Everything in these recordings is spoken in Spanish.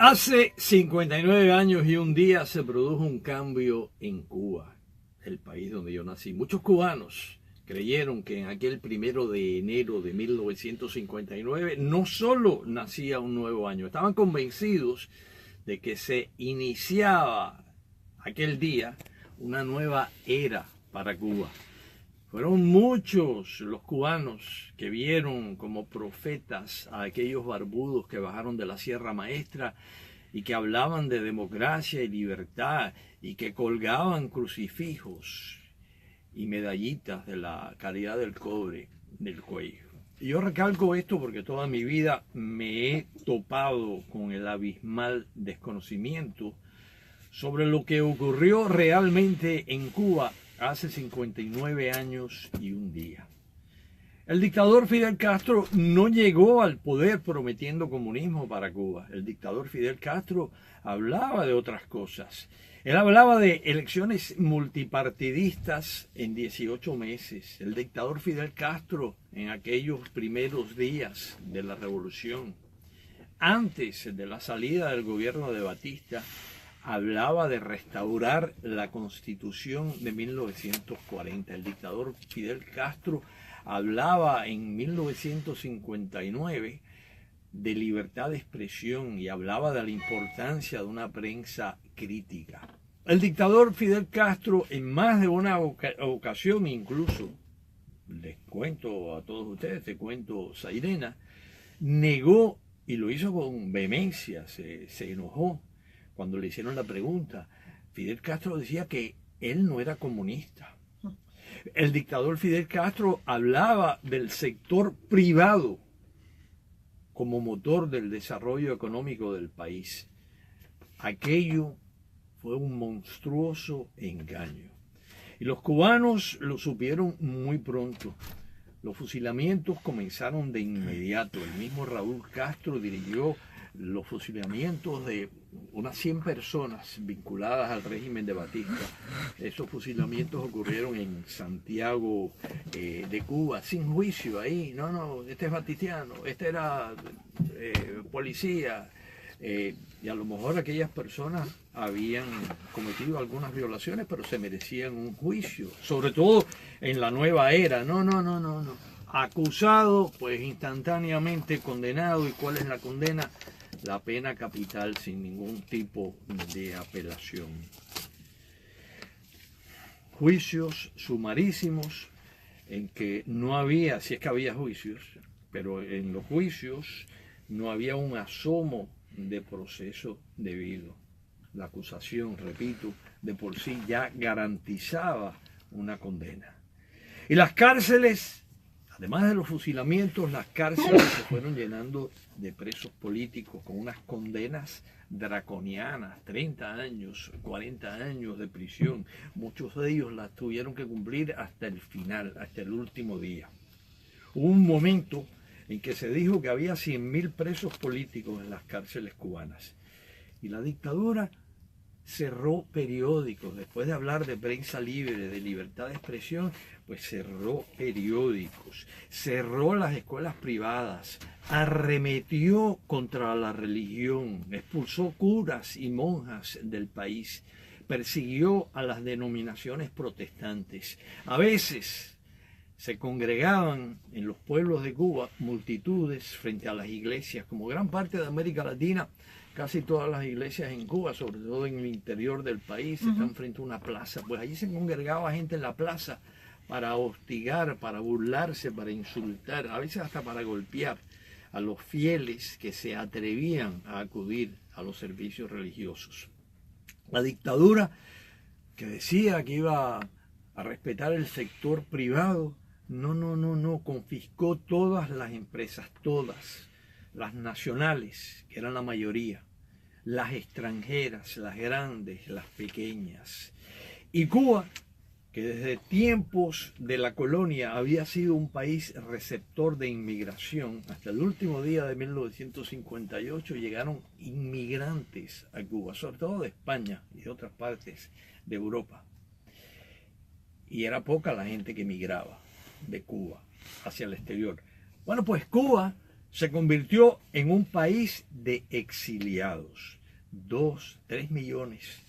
Hace 59 años y un día se produjo un cambio en Cuba, el país donde yo nací. Muchos cubanos creyeron que en aquel 1 de enero de 1959 no solo nacía un nuevo año, estaban convencidos de que se iniciaba aquel día una nueva era para Cuba. Fueron muchos los cubanos que vieron como profetas a aquellos barbudos que bajaron de la Sierra Maestra y que hablaban de democracia y libertad y que colgaban crucifijos y medallitas de la Caridad del Cobre del cuello. Y yo recalco esto porque toda mi vida me he topado con el abismal desconocimiento sobre lo que ocurrió realmente en Cuba hace 59 años y un día. El dictador Fidel Castro no llegó al poder prometiendo comunismo para Cuba. El dictador Fidel Castro hablaba de otras cosas. Él hablaba de elecciones multipartidistas en 18 meses. El dictador Fidel Castro, en aquellos primeros días de la revolución, antes de la salida del gobierno de Batista, hablaba de restaurar la Constitución de 1940. El dictador Fidel Castro hablaba en 1959 de libertad de expresión y hablaba de la importancia de una prensa crítica. El dictador Fidel Castro en más de una ocasión, incluso, les cuento a todos ustedes, te cuento Zairena, negó, y lo hizo con vehemencia, se enojó cuando le hicieron la pregunta. Fidel Castro decía que él no era comunista. El dictador Fidel Castro hablaba del sector privado como motor del desarrollo económico del país. Aquello fue un monstruoso engaño. Y los cubanos lo supieron muy pronto. Los fusilamientos comenzaron de inmediato. El mismo Raúl Castro dirigió los fusilamientos de unas 100 personas vinculadas al régimen de Batista. Esos fusilamientos ocurrieron en Santiago de Cuba, sin juicio ahí. No, este es batistiano, este era policía. Y a lo mejor aquellas personas habían cometido algunas violaciones, pero se merecían un juicio, sobre todo en la nueva era. No. Acusado, pues instantáneamente condenado. ¿Y cuál es la condena? La pena capital sin ningún tipo de apelación. Juicios sumarísimos en que no había, si es que había juicios, pero en los juicios no había un asomo de proceso debido. La acusación, repito, de por sí ya garantizaba una condena. Y las cárceles, además de los fusilamientos, las cárceles se fueron llenando de presos políticos con unas condenas draconianas, 30 años, 40 años de prisión. Muchos de ellos las tuvieron que cumplir hasta el final, hasta el último día. Hubo un momento en que se dijo que había 100.000 presos políticos en las cárceles cubanas. Y la dictadura cerró periódicos. Después de hablar de prensa libre, de libertad de expresión, pues cerró periódicos, cerró las escuelas privadas, arremetió contra la religión, expulsó curas y monjas del país, persiguió a las denominaciones protestantes. A veces se congregaban en los pueblos de Cuba multitudes frente a las iglesias, como gran parte de América Latina. Casi todas las iglesias en Cuba, sobre todo en el interior del país, están frente a una plaza. Pues allí se congregaba gente en la plaza para hostigar, para burlarse, para insultar, a veces hasta para golpear a los fieles que se atrevían a acudir a los servicios religiosos. La dictadura, que decía que iba a respetar el sector privado, no, confiscó todas las empresas, todas, las nacionales, que eran la mayoría, las extranjeras, las grandes, las pequeñas. Y Cuba, que desde tiempos de la colonia había sido un país receptor de inmigración, hasta el último día de 1958 llegaron inmigrantes a Cuba, sobre todo de España y de otras partes de Europa. Y era poca la gente que migraba de Cuba hacia el exterior. Bueno, pues Cuba se convirtió en un país de exiliados. 2, 3 millones.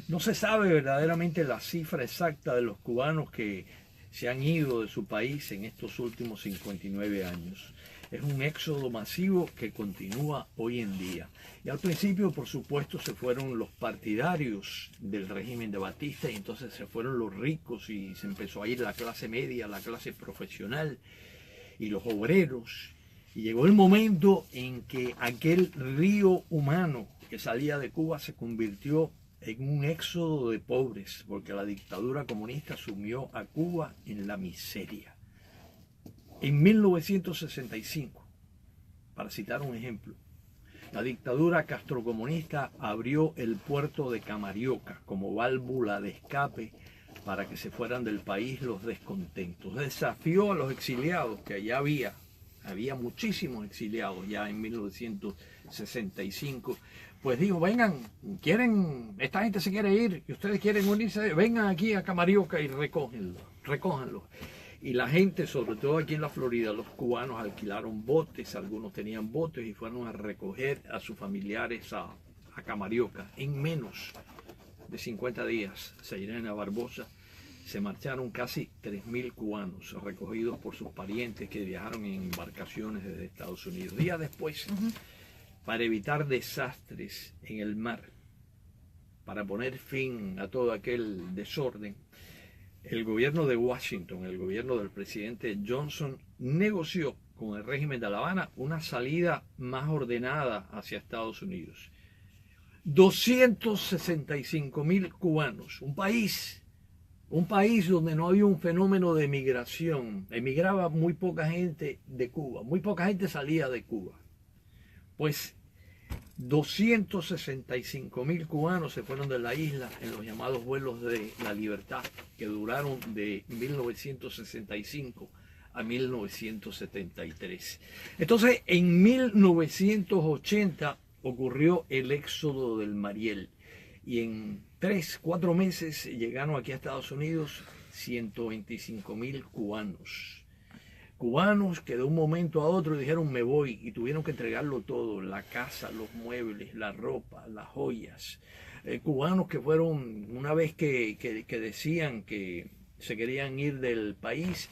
No se sabe verdaderamente la cifra exacta de los cubanos que se han ido de su país en estos últimos 59 años. Es un éxodo masivo que continúa hoy en día. Y al principio, por supuesto, se fueron los partidarios del régimen de Batista y entonces se fueron los ricos y se empezó a ir la clase media, la clase profesional y los obreros. Y llegó el momento en que aquel río humano que salía de Cuba se convirtió en un éxodo de pobres, porque la dictadura comunista sumió a Cuba en la miseria. En 1965, para citar un ejemplo, la dictadura castrocomunista abrió el puerto de Camarioca como válvula de escape para que se fueran del país los descontentos. Desafió a los exiliados, que allá había muchísimos exiliados ya en 1965, pues dijo, vengan, esta gente se quiere ir y ustedes quieren unirse, vengan aquí a Camarioca y recójanlo. Y la gente, sobre todo aquí en la Florida, los cubanos alquilaron botes, algunos tenían botes y fueron a recoger a sus familiares a Camarioca. En menos de 50 días, Seirena Barbosa, se marcharon casi 3.000 cubanos recogidos por sus parientes que viajaron en embarcaciones desde Estados Unidos. Días después, para evitar desastres en el mar, para poner fin a todo aquel desorden, el gobierno de Washington, el gobierno del presidente Johnson, negoció con el régimen de La Habana una salida más ordenada hacia Estados Unidos. 265.000 cubanos, un país donde no había un fenómeno de emigración. Emigraba muy poca gente de Cuba, muy poca gente salía de Cuba. Pues 265.000 cubanos se fueron de la isla en los llamados vuelos de la libertad, que duraron de 1965 a 1973. Entonces, en 1980 ocurrió el éxodo del Mariel y en 3, 4 meses llegaron aquí a Estados Unidos 125.000 cubanos. Cubanos que de un momento a otro dijeron me voy y tuvieron que entregarlo todo, la casa, los muebles, la ropa, las joyas. Cubanos que fueron, una vez que decían que se querían ir del país,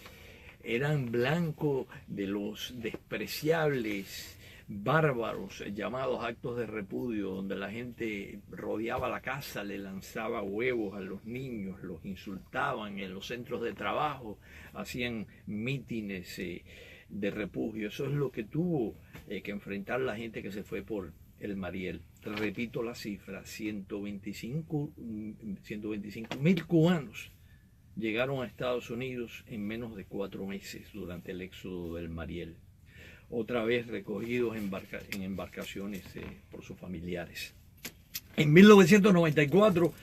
eran blancos de los despreciables, bárbaros, llamados actos de repudio, donde la gente rodeaba la casa, le lanzaba huevos a los niños, los insultaban en los centros de trabajo, hacían mítines de repudio. Eso es lo que tuvo que enfrentar la gente que se fue por el Mariel. Repito la cifra, 125.000 cubanos llegaron a Estados Unidos en menos de 4 meses durante el éxodo del Mariel, otra vez recogidos en embarcaciones por sus familiares. En 1994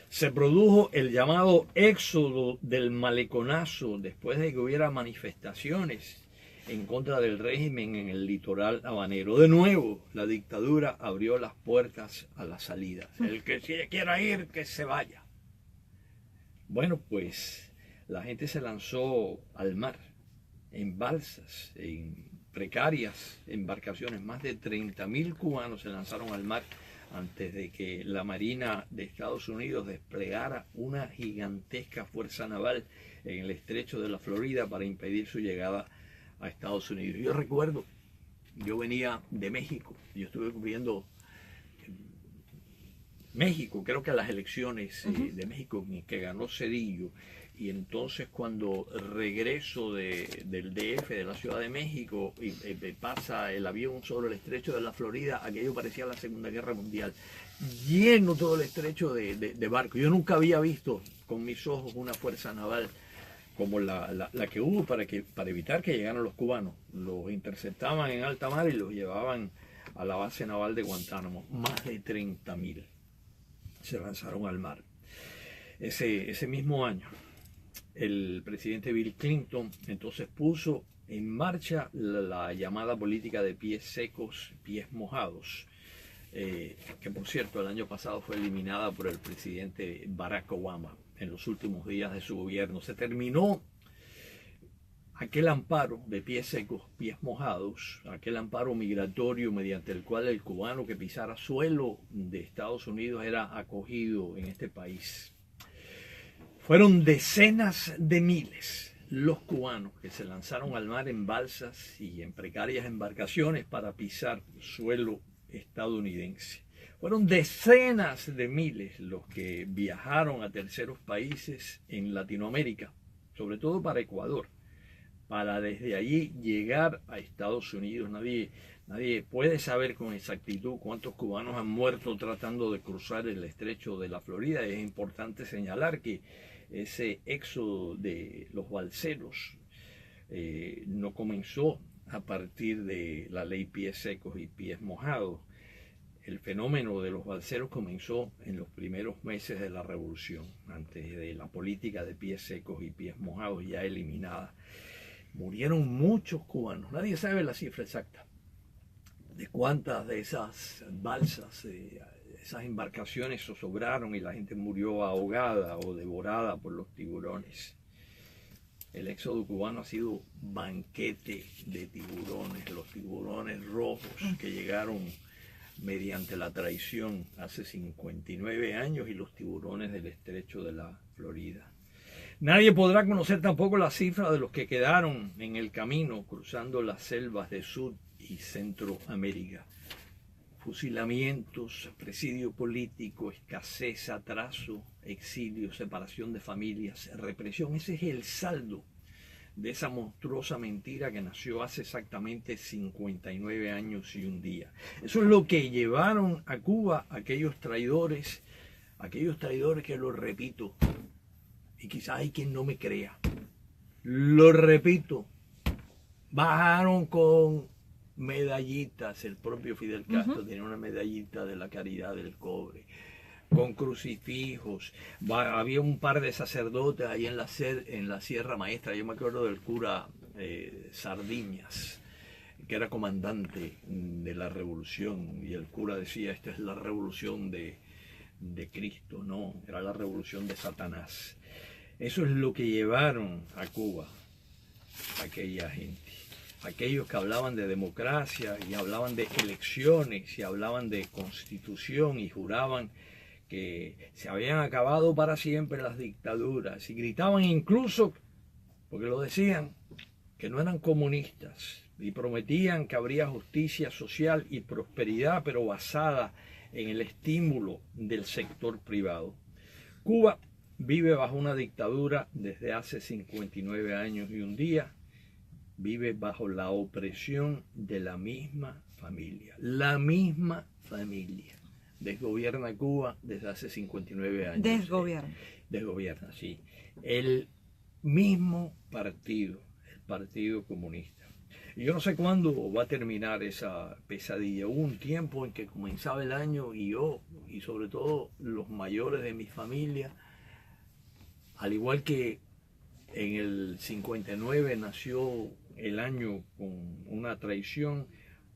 se produjo el llamado éxodo del Maleconazo, después de que hubiera manifestaciones en contra del régimen en el litoral habanero. De nuevo, la dictadura abrió las puertas a la salida. El que quiera ir, que se vaya. Bueno, pues la gente se lanzó al mar, en balsas, en precarias embarcaciones. Más de 30.000 cubanos se lanzaron al mar antes de que la Marina de Estados Unidos desplegara una gigantesca fuerza naval en el estrecho de la Florida para impedir su llegada a Estados Unidos. Yo recuerdo, yo venía de México, yo estuve cubriendo México, creo que las elecciones de México que ganó Zedillo, y entonces cuando regreso del DF, de la Ciudad de México, y pasa el avión sobre el estrecho de la Florida, aquello parecía la Segunda Guerra Mundial, lleno todo el estrecho de barcos. Yo nunca había visto con mis ojos una fuerza naval como la que hubo para evitar que llegaran los cubanos. Los interceptaban en alta mar y los llevaban a la base naval de Guantánamo. Más de 30.000 se lanzaron al mar. Ese mismo año, el presidente Bill Clinton entonces puso en marcha la llamada política de pies secos, pies mojados, que por cierto el año pasado fue eliminada por el presidente Barack Obama en los últimos días de su gobierno. Se terminó aquel amparo de pies secos, pies mojados, aquel amparo migratorio mediante el cual el cubano que pisara suelo de Estados Unidos era acogido en este país. Fueron decenas de miles los cubanos que se lanzaron al mar en balsas y en precarias embarcaciones para pisar suelo estadounidense. Fueron decenas de miles los que viajaron a terceros países en Latinoamérica, sobre todo para Ecuador, para desde allí llegar a Estados Unidos. Nadie puede saber con exactitud cuántos cubanos han muerto tratando de cruzar el estrecho de la Florida. Es importante señalar que ese éxodo de los balseros no comenzó a partir de la ley pies secos y pies mojados. El fenómeno de los balseros comenzó en los primeros meses de la revolución, antes de la política de pies secos y pies mojados ya eliminada. Murieron muchos cubanos. Nadie sabe la cifra exacta de cuántas de esas balsas, esas embarcaciones zozobraron y la gente murió ahogada o devorada por los tiburones. El éxodo cubano ha sido banquete de tiburones, los tiburones rojos que llegaron mediante la traición hace 59 años y los tiburones del estrecho de la Florida. Nadie podrá conocer tampoco la cifra de los que quedaron en el camino cruzando las selvas de Sud y Centroamérica. Fusilamientos, presidio político, escasez, atraso, exilio, separación de familias, represión. Ese es el saldo de esa monstruosa mentira que nació hace exactamente 59 años y un día. Eso es lo que llevaron a Cuba aquellos traidores que, lo repito, y quizás hay quien no me crea, lo repito, bajaron con medallitas. El propio Fidel Castro tenía una medallita de la Caridad del Cobre, con crucifijos. Había un par de sacerdotes ahí en la Sierra Maestra. Yo me acuerdo del cura Sardiñas, que era comandante de la revolución, y el cura decía: esta es la revolución de Cristo. No, era la revolución de Satanás. Eso es lo que llevaron a Cuba aquella gente. Aquellos que hablaban de democracia y hablaban de elecciones y hablaban de constitución y juraban que se habían acabado para siempre las dictaduras, y gritaban incluso, porque lo decían, que no eran comunistas, y prometían que habría justicia social y prosperidad, pero basada en el estímulo del sector privado. Cuba vive bajo una dictadura desde hace 59 años y un día. Vive bajo la opresión de la misma familia. La misma familia desgobierna Cuba desde hace 59 años. Desgobierna, sí. El mismo partido, el Partido Comunista. Y yo no sé cuándo va a terminar esa pesadilla. Hubo un tiempo en que comenzaba el año y yo, y sobre todo los mayores de mi familia, al igual que en el 59 nació el año con una traición,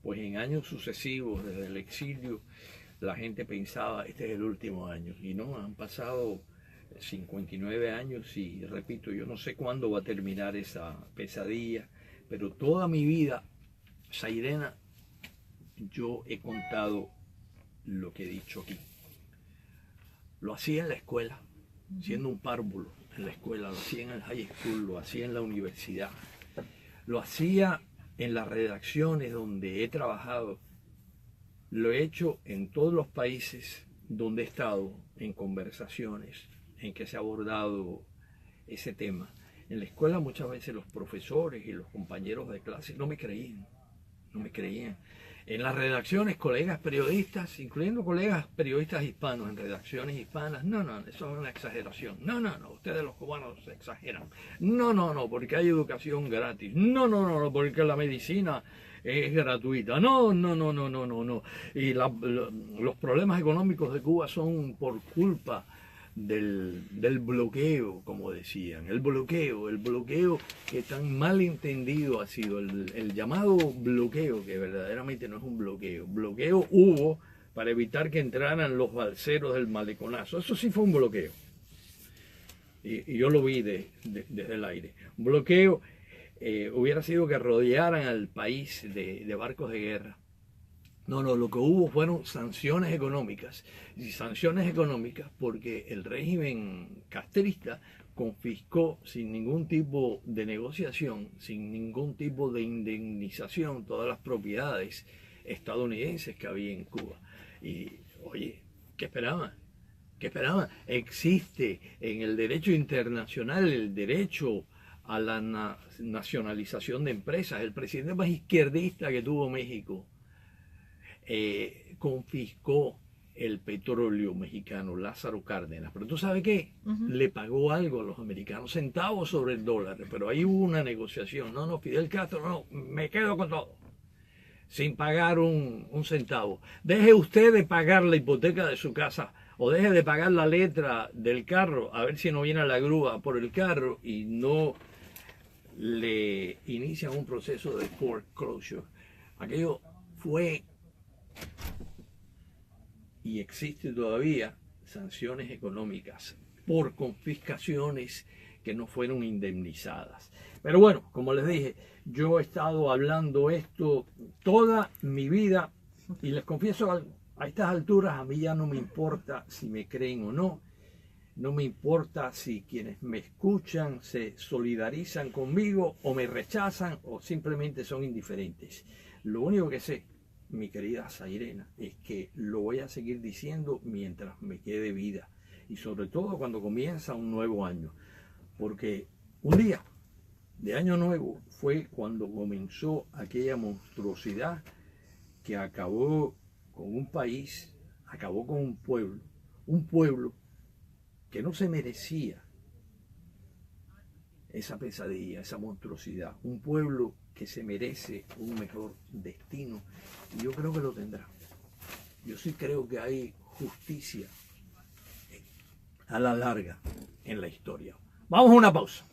pues en años sucesivos desde el exilio la gente pensaba: este es el último año. Y no, han pasado 59 años y repito, yo no sé cuándo va a terminar esa pesadilla, pero toda mi vida, Zairena, yo he contado lo que he dicho aquí. Lo hacía en la escuela, siendo un párvulo en la escuela, lo hacía en el high school, lo hacía en la universidad, lo hacía en las redacciones donde he trabajado, lo he hecho en todos los países donde he estado en conversaciones en que se ha abordado ese tema. En la escuela muchas veces los profesores y los compañeros de clase no me creían. En las redacciones, colegas periodistas, incluyendo colegas periodistas hispanos en redacciones hispanas: no, eso es una exageración. No, ustedes los cubanos exageran. No, porque hay educación gratis. No, porque la medicina es gratuita. No. Y los problemas económicos de Cuba son por culpa del bloqueo, como decían. El bloqueo que tan mal entendido ha sido, el llamado bloqueo, que verdaderamente no es un bloqueo. Bloqueo hubo para evitar que entraran los balseros del Maleconazo. Eso sí fue un bloqueo. Y yo lo vi desde el aire. Un bloqueo hubiera sido que rodearan al país de barcos de guerra. No, lo que hubo fueron sanciones económicas. Y sanciones económicas porque el régimen castrista confiscó sin ningún tipo de negociación, sin ningún tipo de indemnización, todas las propiedades estadounidenses que había en Cuba. Y, oye, ¿qué esperaban? ¿Qué esperaban? Existe en el derecho internacional el derecho a la nacionalización de empresas. El presidente más izquierdista que tuvo México confiscó el petróleo mexicano, Lázaro Cárdenas. Pero tú sabes qué, le pagó algo a los americanos, centavos sobre el dólar, pero ahí hubo una negociación. No, Fidel Castro, no, me quedo con todo, sin pagar un centavo. Deje usted de pagar la hipoteca de su casa, o deje de pagar la letra del carro, a ver si no viene la grúa por el carro y no le inician un proceso de foreclosure. Aquello fue y existe todavía sanciones económicas por confiscaciones que no fueron indemnizadas. Pero bueno, como les dije, yo he estado hablando esto toda mi vida y les confieso, a estas alturas a mí ya no me importa si me creen o no, no me importa si quienes me escuchan se solidarizan conmigo o me rechazan o simplemente son indiferentes. Lo único que sé, mi querida Zairena, es que lo voy a seguir diciendo mientras me quede vida y sobre todo cuando comienza un nuevo año, porque un día de año nuevo fue cuando comenzó aquella monstruosidad que acabó con un país, acabó con un pueblo que no se merecía esa pesadilla, esa monstruosidad, un pueblo que se merece un mejor destino y yo creo que lo tendrá. Yo sí creo que hay justicia a la larga en la historia. Vamos a una pausa.